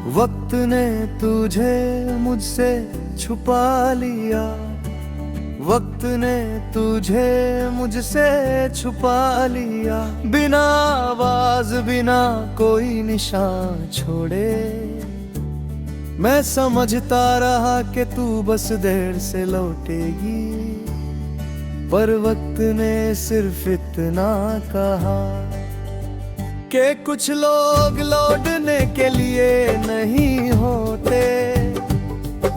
वक्त ने तुझे मुझसे छुपा लिया, वक्त ने तुझे मुझसे छुपा लिया। बिना आवाज बिना कोई निशान छोड़े, मैं समझता रहा कि तू बस देर से लौटेगी, पर वक्त ने सिर्फ इतना कहा कि कुछ लोग लौटने के लिए नहीं होते,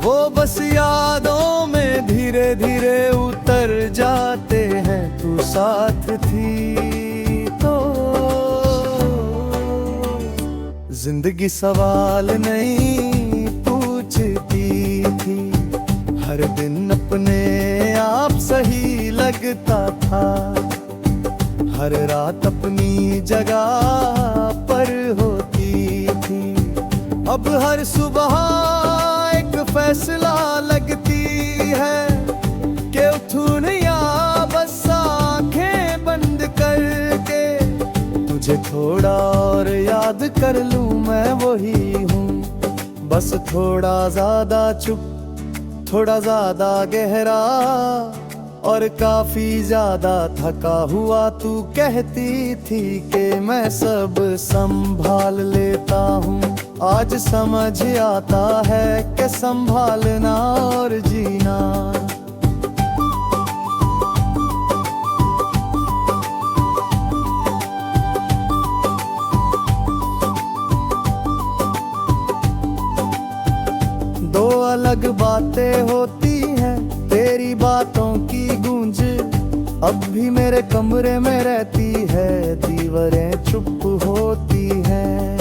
वो बस यादों में धीरे धीरे उतर जाते हैं। तू साथ थी तो जिंदगी सवाल नहीं पूछती थी, हर दिन अपने आप सही लगता था, हर रात अपनी जगह पर होती थी। अब हर सुबह एक फैसला लगती है कि उठूं या बस आंखें बंद करके तुझे थोड़ा और याद कर लूं। मैं वही हूँ, बस थोड़ा ज्यादा चुप, थोड़ा ज्यादा गहरा और काफी ज्यादा थका हुआ। तू कहती थी कि मैं सब संभाल लेता हूँ, आज समझ आता है कि संभालना और जीना दो अलग बातें होती हैं। तेरी बातों की गूंज अब भी मेरे कमरे में रहती है, दीवारें चुप होती हैं,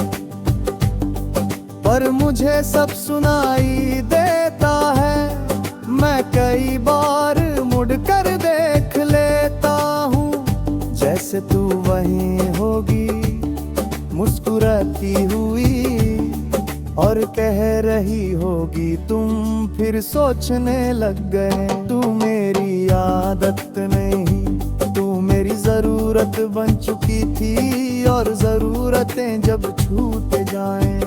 पर मुझे सब सुनाई देता है। मैं कई बार मुड़कर देख लेता हूँ, जैसे तू वहीं होगी मुस्कुराती हुई और कह रही होगी तुम फिर सोचने लग गए। तू मेरी आदत नहीं, तू मेरी जरूरत बन चुकी थी, और जरूरतें जब छूट जाएं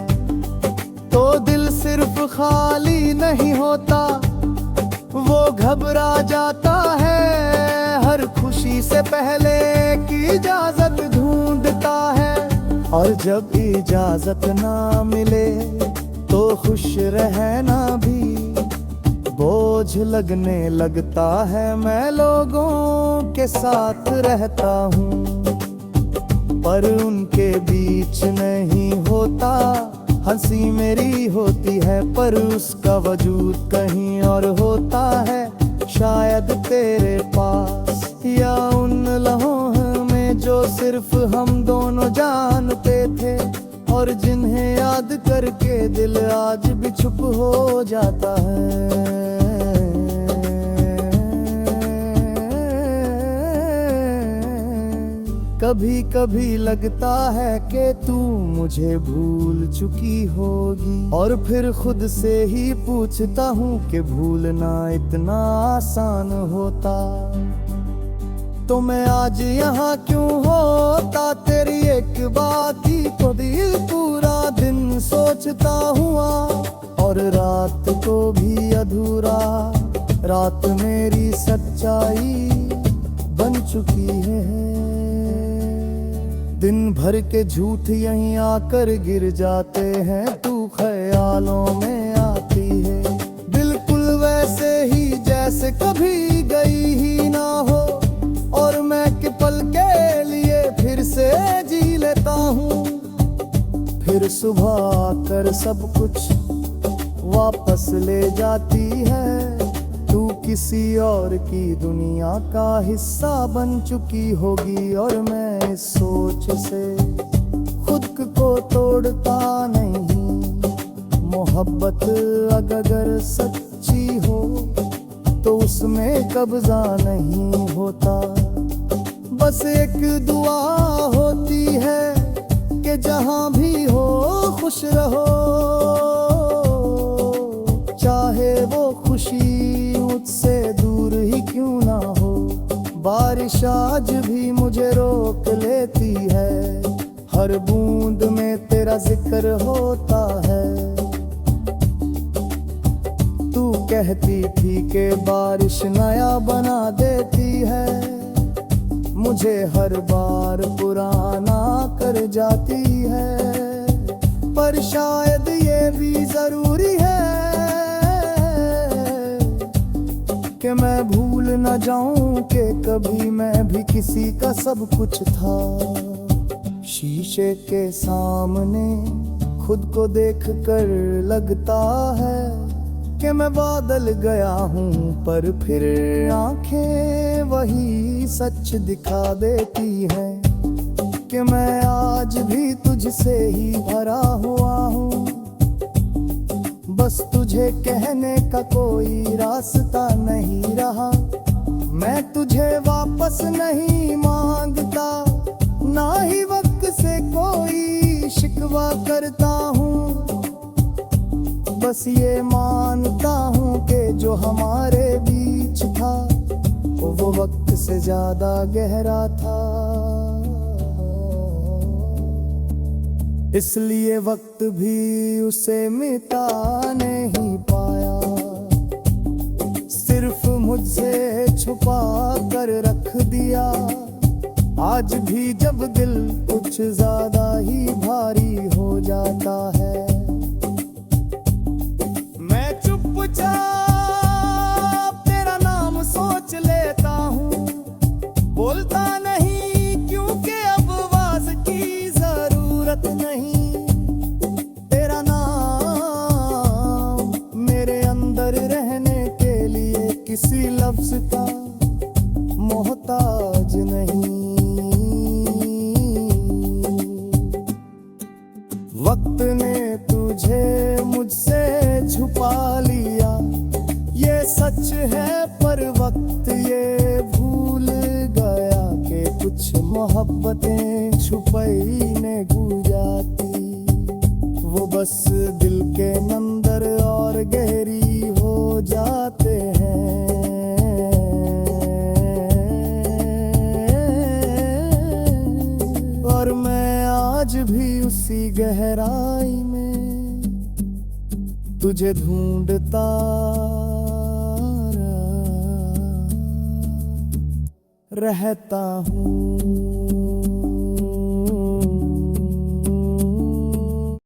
तो दिल सिर्फ खाली नहीं होता, वो घबरा जाता है। हर खुशी से पहले की इजाजत ढूंढता है, और जब इजाजत ना मिले तो खुश रहना भी बोझ लगने लगता है। मैं लोगों के साथ रहता हूँ, पर उनके बीच नहीं होता। हंसी मेरी होती है, पर उसका वजूद कहीं और होता है, शायद तेरे पास या उन लम्हों में जो सिर्फ हम दोनों जानते थे, और जिन्हें याद करके दिल आज भी चुप हो जाता है। कभी कभी लगता है कि तू मुझे भूल चुकी होगी, और फिर खुद से ही पूछता हूँ कि भूलना इतना आसान होता तो मैं आज यहाँ क्यों होता। तेरी एक बात ही तो दिल पूरा दिन सोचता हुआ, और रात को भी अधूरा रात मेरी सच्चाई बन चुकी है। दिन भर के झूठ यहीं आकर गिर जाते हैं, तू ख्यालों में आती है, बिल्कुल वैसे ही जैसे कभी गई ही ना हो। और मैं कि पल के लिए फिर से जी लेता हूँ, फिर सुबह आकर सब कुछ वापस ले जाती है। तू किसी और की दुनिया का हिस्सा बन चुकी होगी, और मैं इस सोच से खुद को तोड़ता नहीं। मोहब्बत अगर सच्ची हो तो उसमें कब्जा नहीं होता, बस एक दुआ होती है कि जहां भी हो खुश रहो, चाहे वो खुशी मुझसे दूर ही क्यों ना हो। बारिश आज भी मुझे रोक लेती है, हर बूंद में तेरा जिक्र होता है। कहती थी कि बारिश नया बना देती है, मुझे हर बार पुराना कर जाती है। पर शायद ये भी जरूरी है कि मैं भूल न जाऊं कि कभी मैं भी किसी का सब कुछ था। शीशे के सामने खुद को देख कर लगता है कि मैं बदल गया हूँ, पर फिर आंखें वही सच दिखा देती हैं कि मैं आज भी तुझसे ही भरा हुआ हूँ। बस तुझे कहने का कोई रास्ता नहीं रहा, मैं तुझे वापस नहीं मांगता, ना ही वक्त से कोई शिकवा करता हूँ। बस ये मानता हूँ कि जो हमारे बीच था वो वक्त से ज्यादा गहरा था। इसलिए वक्त भी उसे मिटा नहीं पाया, सिर्फ मुझसे छुपा कर रख दिया। आज भी जब दिल कुछ ज्यादा ही भारी हो जाता है, मैं चुपचाप तेरा नाम सोच लेता हूँ, बोलता नहीं क्योंकि अब आवाज की जरूरत नहीं। तेरा नाम मेरे अंदर रहने के लिए किसी लफ्ज का मोहताज नहीं। वक्त ने तुझे मुझसे छुपा लिया, ये सच है, पर वक्त ये भूल गया कि कुछ मोहब्बतें छुपई ने गुजाती, वो बस दिल के अंदर और गहरी हो जाते हैं। और मैं आज भी उसी गहराई में तुझे ढूंढता रहता हूँ।